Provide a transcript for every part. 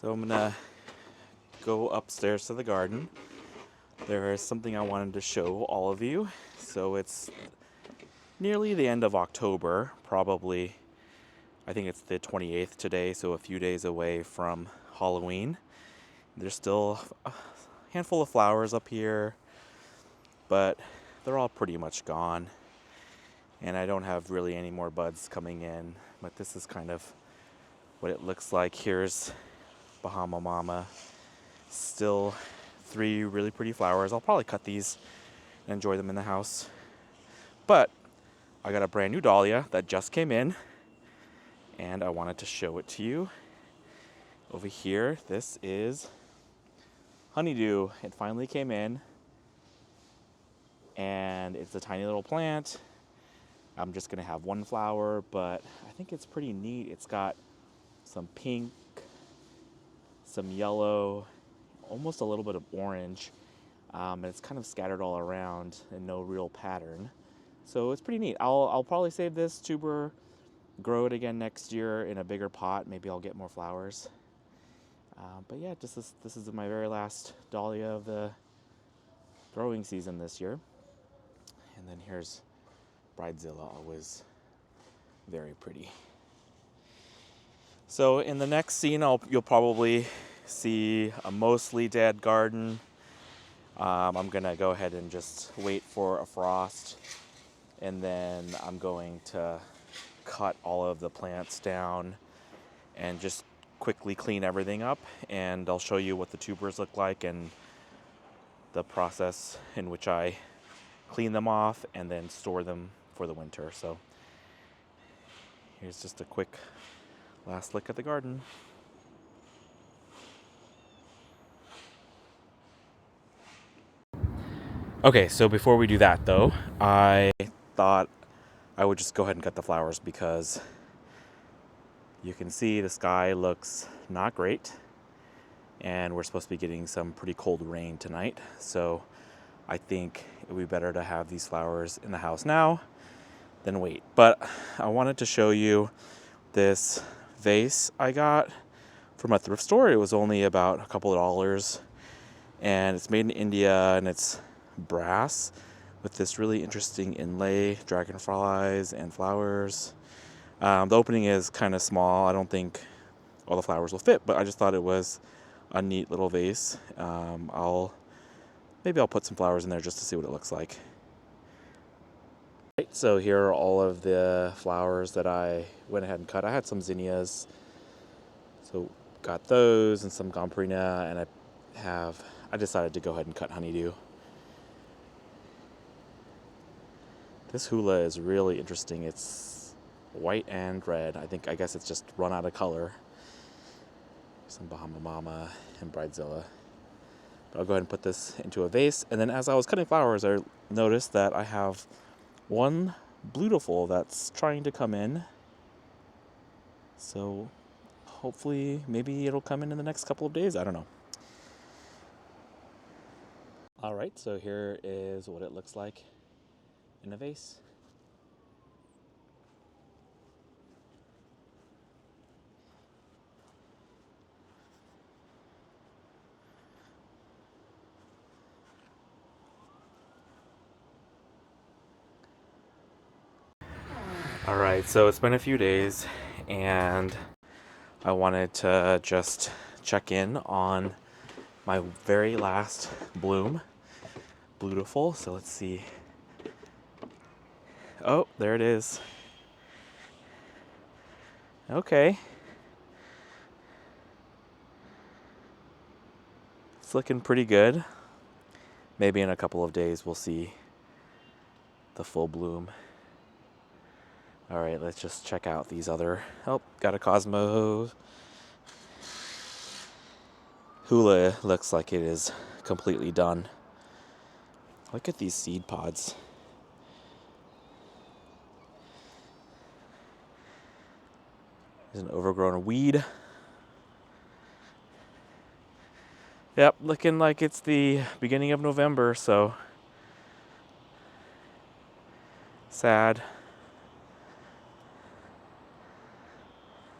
So I'm gonna go upstairs to the garden. There is something I wanted to show all of you. So it's nearly the end of October, probably. I think it's the 28th today, so a few days away from Halloween. There's still a handful of flowers up here, but they're all pretty much gone. And I don't have really any more buds coming in, but this is kind of what it looks like. Here's Bahama Mama. Still 3 really pretty flowers. I'll probably cut these and enjoy them in the house. But I got a brand new dahlia that just came in, and I wanted to show it to you. Over here, this is honeydew. It finally came in, and it's a tiny little plant. I'm just gonna have one flower, but I think it's pretty neat. It's got some pink, some yellow, almost a little bit of orange, and it's kind of scattered all around and no real pattern. So it's pretty neat. I'll probably save this tuber, grow it again next year in a bigger pot. Maybe I'll get more flowers. But yeah, this is my very last dahlia of the growing season this year. And then here's Bridezilla, always very pretty. So in the next scene, you'll probably see a mostly dead garden. I'm gonna go ahead and just wait for a frost, and then I'm going to cut all of the plants down and just quickly clean everything up, and I'll show you what the tubers look like and the process in which I clean them off and then store them for the winter. So here's just a quick last look at the garden. Okay, so before we do that though, I thought I would just go ahead and cut the flowers because you can see the sky looks not great, and we're supposed to be getting some pretty cold rain tonight. So I think it would be better to have these flowers in the house now than wait. But I wanted to show you this vase I got from a thrift store. It was only about a couple of dollars, and it's made in India, and it's brass with this really interesting inlay, dragonflies and flowers. The opening is kind of small. I don't think all the flowers will fit, but I just thought it was a neat little vase. Maybe I'll put some flowers in there just to see what it looks like. Right, so here are all of the flowers that I went ahead and cut. I had some zinnias, so got those, and some gombrina, and I decided to go ahead and cut honeydew. This hula is really interesting. It's white and red. I guess it's just run out of color. Some Bahama Mama and Bridezilla. But I'll go ahead and put this into a vase. And then as I was cutting flowers, I noticed that I have one beautiful that's trying to come in. So hopefully, maybe it'll come in the next couple of days. I don't know. All right, so here is what it looks like in a vase. All right, so it's been a few days, and I wanted to just check in on my very last bloom. Beautiful. So let's see. Oh, there it is. Okay. It's looking pretty good. Maybe in a couple of days we'll see the full bloom. All right, let's just check out these other. Oh, got a Cosmo. Hula looks like it is completely done. Look at these seed pods. There's an overgrown weed. Yep, looking like it's the beginning of November, so sad.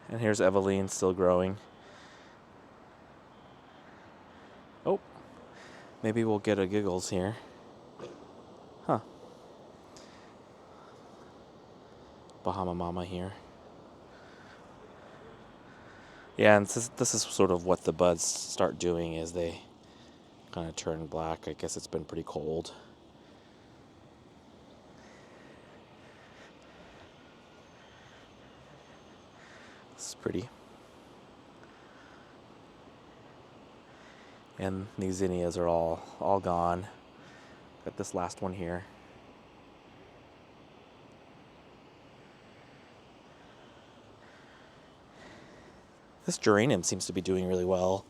And here's Eveline still growing. Maybe we'll get a giggles here. Huh. Bahama Mama here. Yeah, and this is sort of what the buds start doing as they kind of turn black. I guess it's been pretty cold. It's pretty. And these zinnias are all gone. Got this last one here. This geranium seems to be doing really well.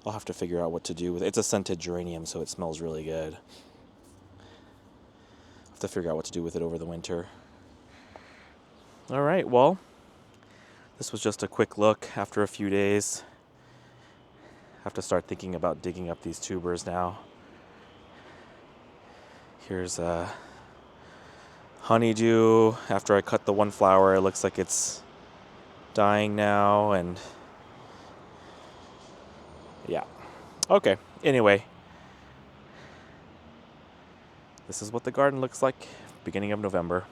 I'll have to figure out what to do with it. It's a scented geranium, so it smells really good. I'll have to figure out what to do with it over the winter. All right, well, this was just a quick look after a few days. I have to start thinking about digging up these tubers now. Here's a honeydew. After I cut the one flower, it looks like it's dying now, and yeah. Okay, anyway. This is what the garden looks like beginning of November.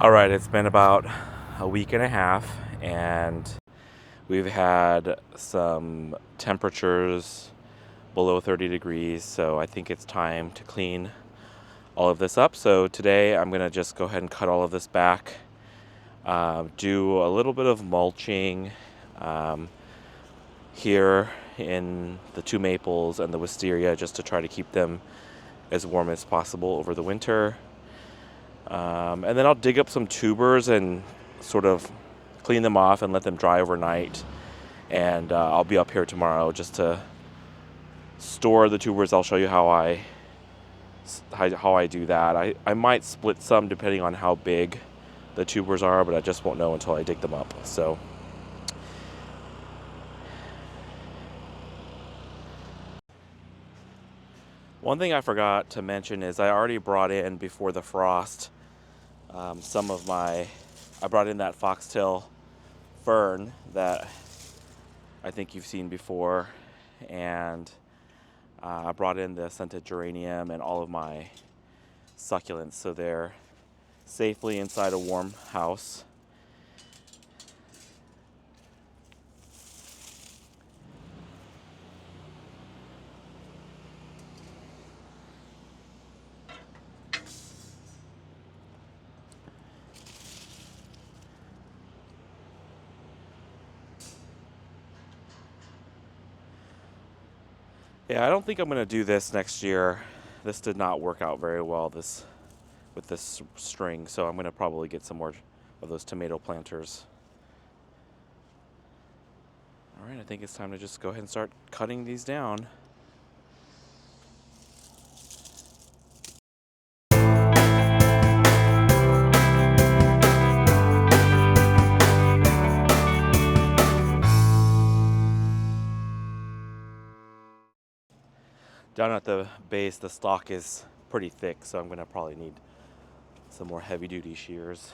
All right, it's been about a week and a half, and we've had some temperatures below 30 degrees, so I think it's time to clean all of this up. So today I'm going to just go ahead and cut all of this back, do a little bit of mulching here in the two maples and the wisteria, just to try to keep them as warm as possible over the winter. And then I'll dig up some tubers and sort of clean them off and let them dry overnight. And I'll be up here tomorrow just to store the tubers. I'll show you how I do that. I might split some depending on how big the tubers are, but I just won't know until I dig them up. So one thing I forgot to mention is I already brought in, before the frost, I brought in that foxtail fern that I think you've seen before, and I brought in the scented geranium and all of my succulents, so they're safely inside a warm house. Yeah, I don't think I'm going to do this next year. This did not work out very well with this string, so I'm going to probably get some more of those tomato planters. All right, I think it's time to just go ahead and start cutting these down. Down at the base, the stalk is pretty thick, so I'm going to probably need some more heavy-duty shears.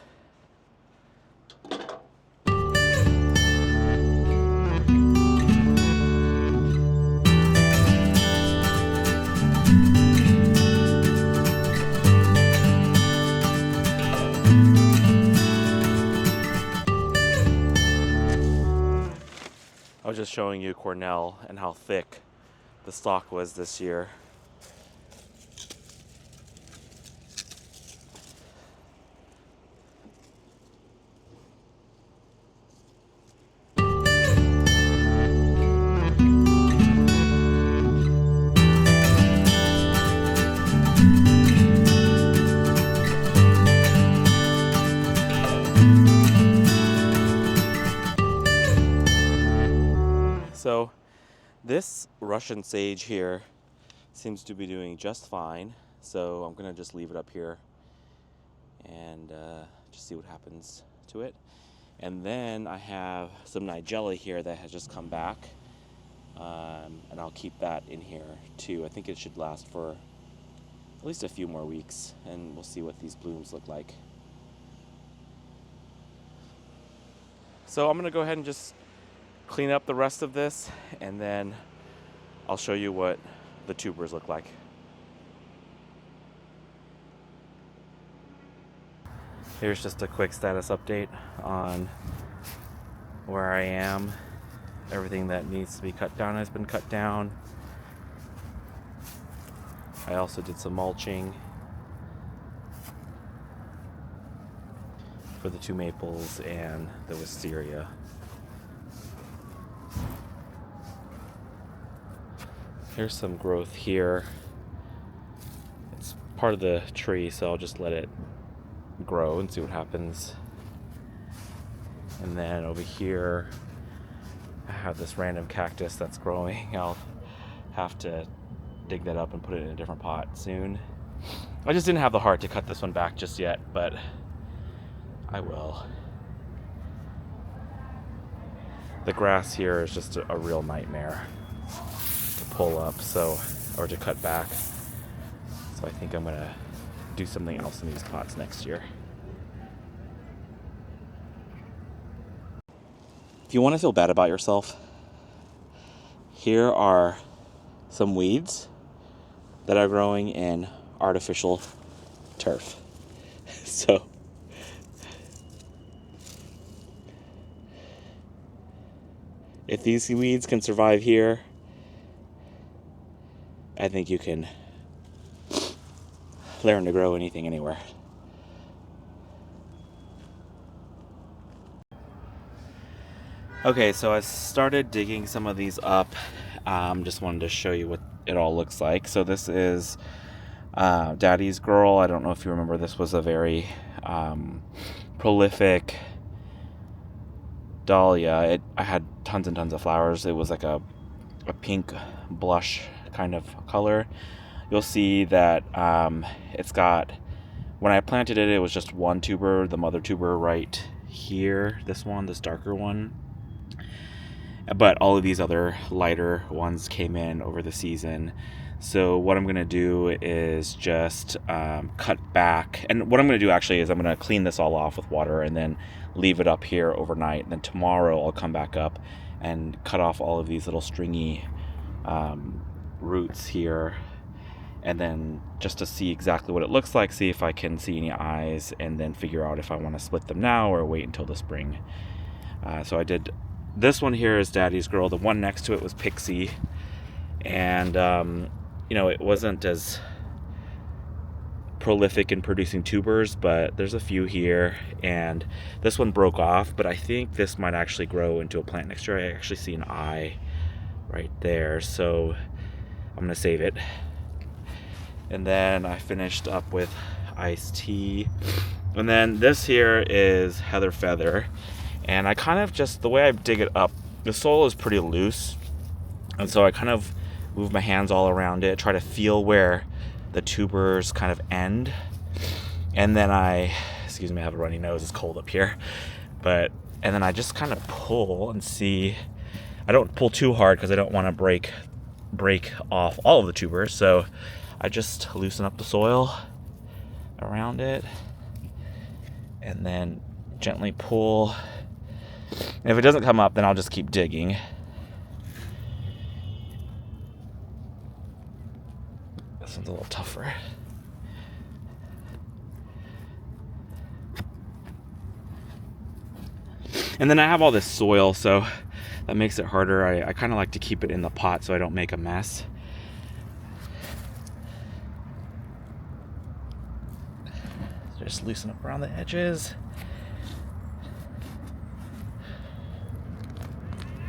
I was just showing you Cornell and how thick the stalk was this year. So this Russian sage here seems to be doing just fine, so I'm going to just leave it up here and just see what happens to it. And then I have some nigella here that has just come back, and I'll keep that in here too. I think it should last for at least a few more weeks, and we'll see what these blooms look like. So I'm gonna go ahead and just clean up the rest of this, and then I'll show you what the tubers look like. Here's just a quick status update on where I am. Everything that needs to be cut down has been cut down. I also did some mulching for the 2 maples and the wisteria. Here's some growth here. It's part of the tree, so I'll just let it grow and see what happens. And then over here, I have this random cactus that's growing. I'll have to dig that up and put it in a different pot soon. I just didn't have the heart to cut this one back just yet, but I will. The grass here is just a real nightmare to pull up, or to cut back. So I think I'm gonna do something else in these pots next year. If you want to feel bad about yourself, here are some weeds that are growing in artificial turf. So if these weeds can survive here, I think you can learn to grow anything anywhere. Okay, so I started digging some of these up. Just wanted to show you what it all looks like. So this is Daddy's Girl. I don't know if you remember, this was a very prolific dahlia. I had tons and tons of flowers. It was like a pink blush kind of color. You'll see that it's got, when I planted it, it was just one tuber, the mother tuber right here, this darker one. But all of these other lighter ones came in over the season. So what I'm going to do is just cut back. And what I'm going to do actually is I'm going to clean this all off with water and then leave it up here overnight. And then tomorrow I'll come back up and cut off all of these little stringy roots here. And then just to see exactly what it looks like, see if I can see any eyes, and then figure out if I want to split them now or wait until the spring. So I did, this one here is Daddy's Girl. The one next to it was Pixie. And, it wasn't as prolific in producing tubers, but there's a few here. And this one broke off, but I think this might actually grow into a plant next year. I actually see an eye right there. So I'm going to save it. And then I finished up with iced tea. And then this here is Heather Feather. And I kind of just, the way I dig it up, the soil is pretty loose. And so I kind of move my hands all around it, try to feel where the tubers kind of end. And then excuse me, I have a runny nose, it's cold up here. And then I just kind of pull and see. I don't pull too hard because I don't want to break off all of the tubers. So I just loosen up the soil around it and then gently pull. And if it doesn't come up, then I'll just keep digging. This one's a little tougher. And then I have all this soil, so that makes it harder. I kind of like to keep it in the pot so I don't make a mess. Just loosen up around the edges.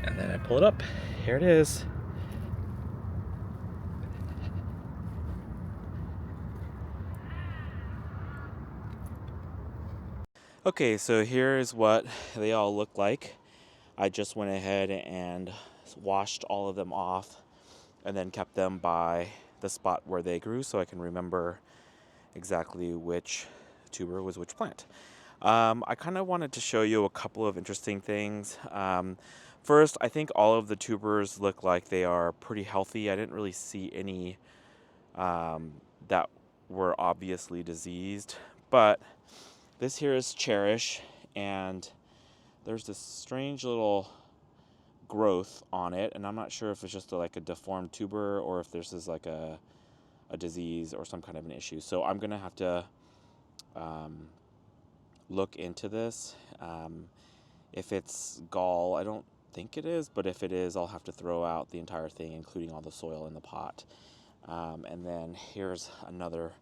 And then I pull it up. Here it is. Okay, so here is what they all look like. I just went ahead and washed all of them off and then kept them by the spot where they grew so I can remember exactly which tuber was which plant. I kind of wanted to show you a couple of interesting things. First, I think all of the tubers look like they are pretty healthy. I didn't really see any that were obviously diseased, but this here is Cherish, and there's this strange little growth on it, and I'm not sure if it's just like a deformed tuber or if this is like a disease or some kind of an issue. So I'm gonna have to look into this. If it's gall, I don't think it is, but if it is, I'll have to throw out the entire thing, including all the soil in the pot. And then here's another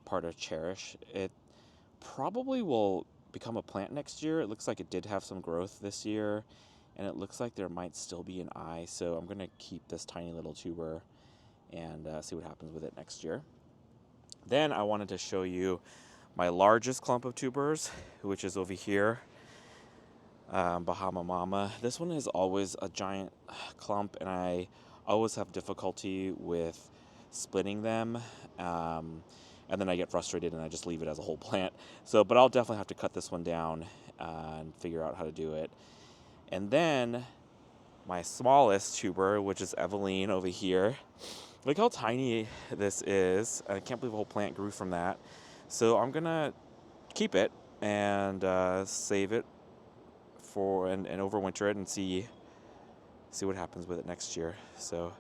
part of Cherish. It probably will become a plant next year. It looks like it did have some growth this year, and it looks like there might still be an eye, so I'm going to keep this tiny little tuber and see what happens with it next year. Then I wanted to show you my largest clump of tubers, which is over here, Bahama Mama. This one is always a giant clump, and I always have difficulty with splitting them, and then I get frustrated and I just leave it as a whole plant. So, but I'll definitely have to cut this one down and figure out how to do it. And then my smallest tuber, which is Eveline over here. Look how tiny this is. I can't believe a whole plant grew from that. So I'm gonna keep it and save it for and overwinter it and see what happens with it next year. So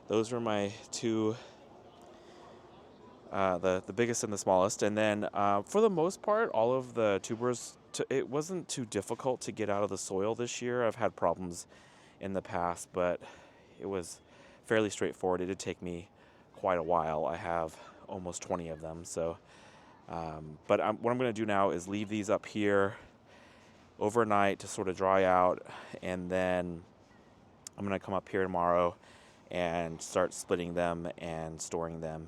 those are my two, the biggest and the smallest. And then for the most part, all of the tubers, it wasn't too difficult to get out of the soil this year. I've had problems in the past, but it was fairly straightforward. It did take me quite a while. I have almost 20 of them. So, but what I'm going to do now is leave these up here overnight to sort of dry out, and then I'm going to come up here tomorrow and start splitting them and storing them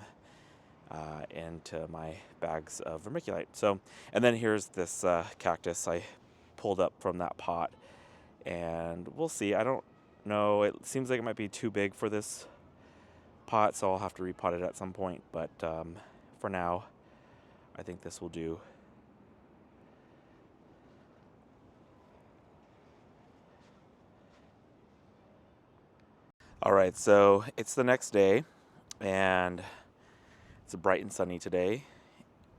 into my bags of vermiculite. So, and then here's this cactus I pulled up from that pot, and we'll see. I don't know. It seems like it might be too big for this pot, so I'll have to repot it at some point. But for now, I think this will do. All right, so it's the next day, and it's bright and sunny today.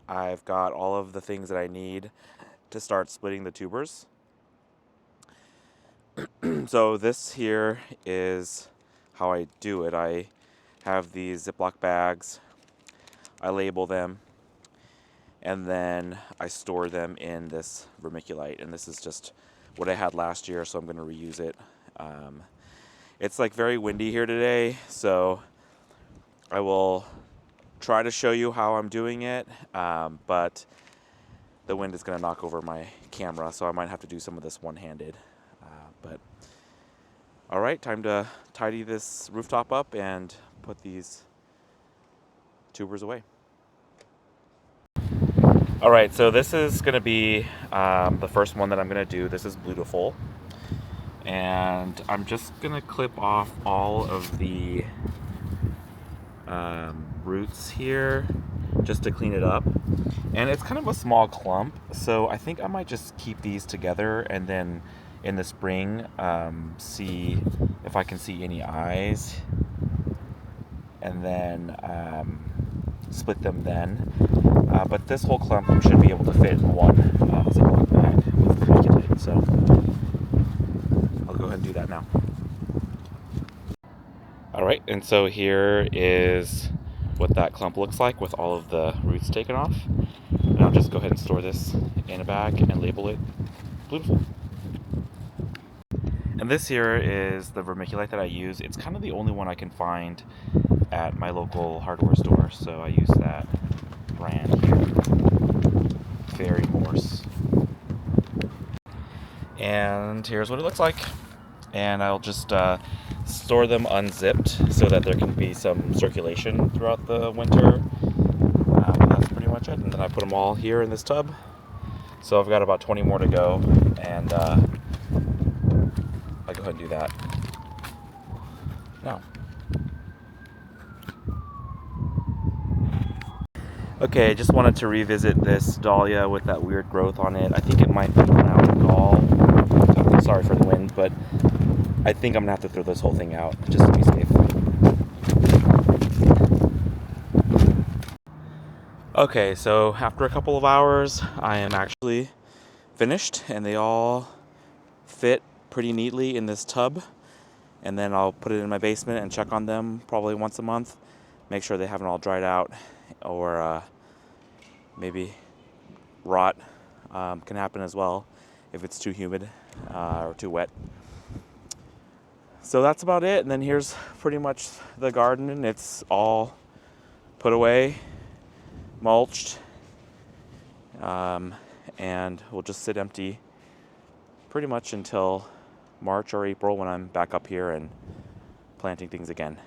I've got all of the things that I need to start splitting the tubers. So this here is how I do it. I have these Ziploc bags, I label them, and then I store them in this vermiculite. And this is just what I had last year, so I'm going to reuse it. It's like very windy here today, so I will try to show you how I'm doing it, but the wind is going to knock over my camera, so I might have to do some of this one-handed. But all right, time to tidy this rooftop up and put these tubers away. All right, so this is going to be the first one that I'm going to do. This is Beautiful. And I'm just going to clip off all of the roots here just to clean it up. And it's kind of a small clump, so I think I might just keep these together and then in the spring see if I can see any eyes, and then split them then. But this whole clump should be able to fit in one Ziploc bag with vermiculite, so I'll go ahead and do that now. Alright, and so here is what that clump looks like with all of the roots taken off. And I'll just go ahead and store this in a bag and label it Beautiful. And this here is the vermiculite that I use. It's kind of the only one I can find at my local hardware store, so I use that brand here, Fairy Morse. And here's what it looks like. And I'll just store them unzipped so that there can be some circulation throughout the winter. That's pretty much it. And then I put them all here in this tub. So I've got about 20 more to go, and I'll go ahead and do that now. Okay, just wanted to revisit this dahlia with that weird growth on it. I think it might be pronounced gall. Sorry for the wind, but I think I'm gonna have to throw this whole thing out just to be safe. Okay, so after a couple of hours, I am actually finished, and they all fit pretty neatly in this tub, and then I'll put it in my basement and check on them probably once a month, make sure they haven't all dried out, or maybe rot can happen as well if it's too humid or too wet. So that's about it. And then here's pretty much the garden, and it's all put away, mulched, and will just sit empty pretty much until March or April when I'm back up here and planting things again.